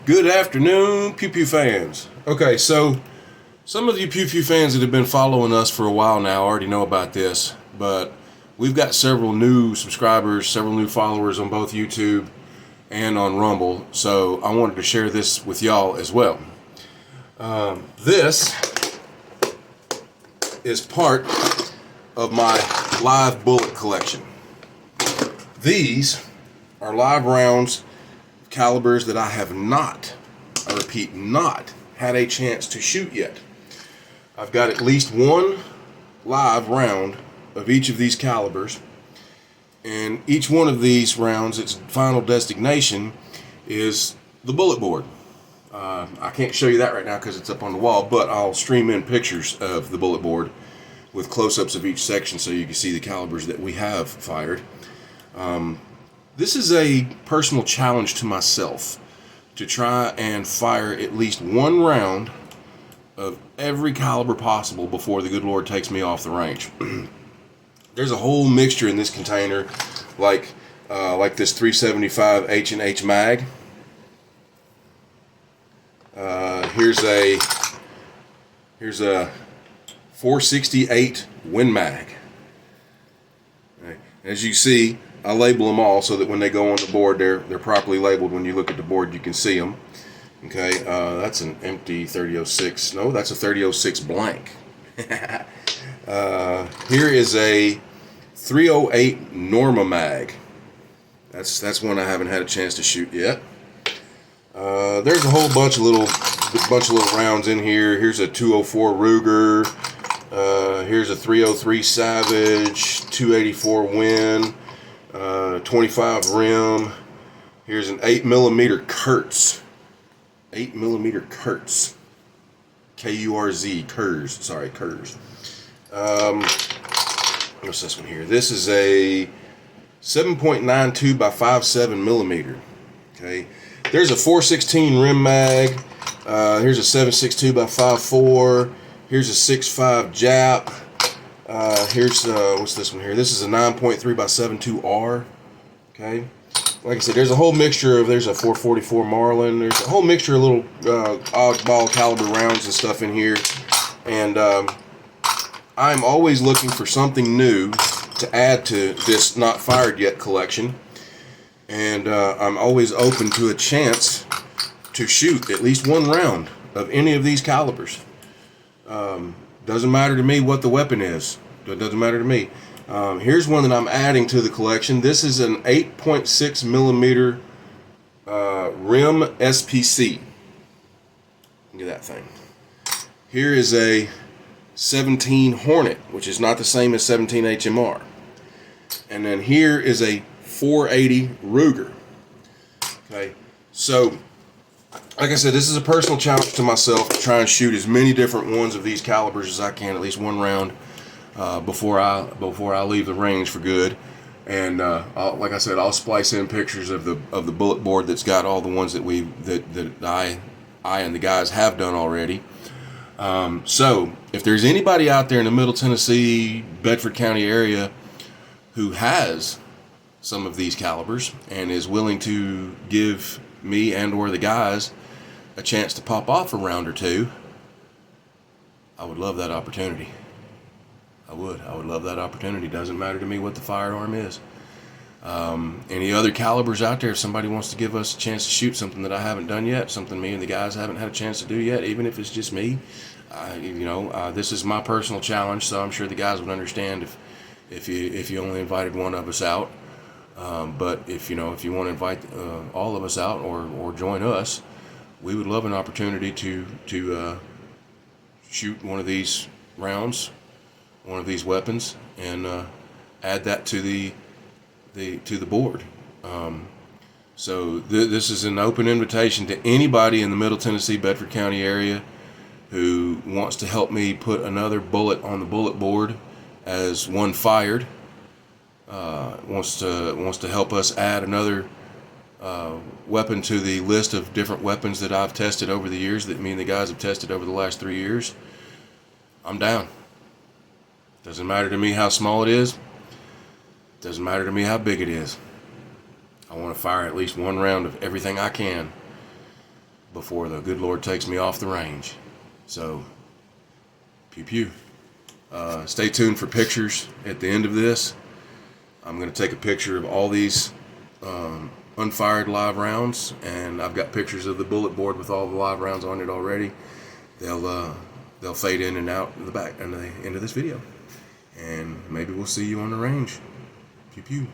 Good afternoon, Pew Pew fans. Okay, so some of you Pew Pew fans that have been following us for a while now already know about this, but we've got several new subscribers, several new followers on both YouTube and on Rumble, so I wanted to share this with y'all as well. This is part of my live bullet collection. These are live rounds, calibers that I have not, I repeat, not had a chance to shoot yet. I've got at least one live round of each of these calibers, and each one of these rounds, its final destination is the bullet board. I can't show you that right now because it's up on the wall, but I'll stream in pictures of the bullet board with close-ups of each section so you can see the calibers that we have fired. This is a personal challenge to myself to try and fire at least one round of every caliber possible before the good Lord takes me off the range. There's a whole mixture in this container, like this 375 H&H mag. Here's a 468 Win Mag. Right. As you see, I label them all so that when they go on the board, they're properly labeled. When you look at the board, you can see them. Okay, that's an empty 3006. No, that's a 3006 blank. Here is a 308 Norma Mag. That's one I haven't had a chance to shoot yet. There's a whole bunch of little rounds in here. Here's a 204 Ruger. Here's a 303 Savage, 284 Win, 25 Rim. Here's an 8mm Kurtz. 8mm Kurtz. K-U-R-Z. Kurz. Sorry, Kurz. What's this one here? This is a 7.92 by 5.7mm. Okay. There's a 416 Rim Mag. Here's a 7.62 by 5.4. Here's a 6.5 Jap. Here's what's this one here? This is a 9.3 by 7.2R. Okay. Like I said, there's a whole mixture of. There's a 444 Marlin. There's a whole mixture of little oddball caliber rounds and stuff in here. And I'm always looking for something new to add to this not fired yet collection. And I'm always open to a chance to shoot at least one round of any of these calibers. Doesn't matter to me what the weapon is. It doesn't matter to me. Here's one that I'm adding to the collection. This is an 8.6mm Rim SPC. Look at that thing. Here is a 17 Hornet, which is not the same as 17 HMR. And then here is a 480 Ruger. Okay, so like I said, this is a personal challenge to myself to try and shoot as many different ones of these calibers as I can, at least one round before I leave the range for good. And like I said, I'll splice in pictures of the bullet board that's got all the ones that I and the guys have done already. So if there's anybody out there in the Middle Tennessee, Bedford County area who has some of these calibers and is willing to give me and or the guys a chance to pop off a round or two, I would love that opportunity. I would love that opportunity. Doesn't matter to me what the firearm is. Any other calibers out there, if somebody wants to give us a chance to shoot something that I haven't done yet, something me and the guys haven't had a chance to do yet, even if it's just me, this is my personal challenge, so I'm sure the guys would understand if you only invited one of us out. But if you want to invite all of us out or join us, we would love an opportunity to shoot one of these rounds, one of these weapons, and add that to the board. So this is an open invitation to anybody in the Middle Tennessee, Bedford County area who wants to help me put another bullet on the bullet board as one fired. Wants to help us add another weapon to the list of different weapons that I've tested over the years, that me and the guys have tested over the last 3 years. I'm down. Doesn't matter to me how small it is. Doesn't matter to me how big it is. I want to fire at least one round of everything I can before the good Lord takes me off the range. So, pew pew. Stay tuned for pictures at the end of this. I'm going to take a picture of all these unfired live rounds, and I've got pictures of the bullet board with all the live rounds on it already. They'll fade in and out in the back and the end of this video, and maybe we'll see you on the range. Pew pew.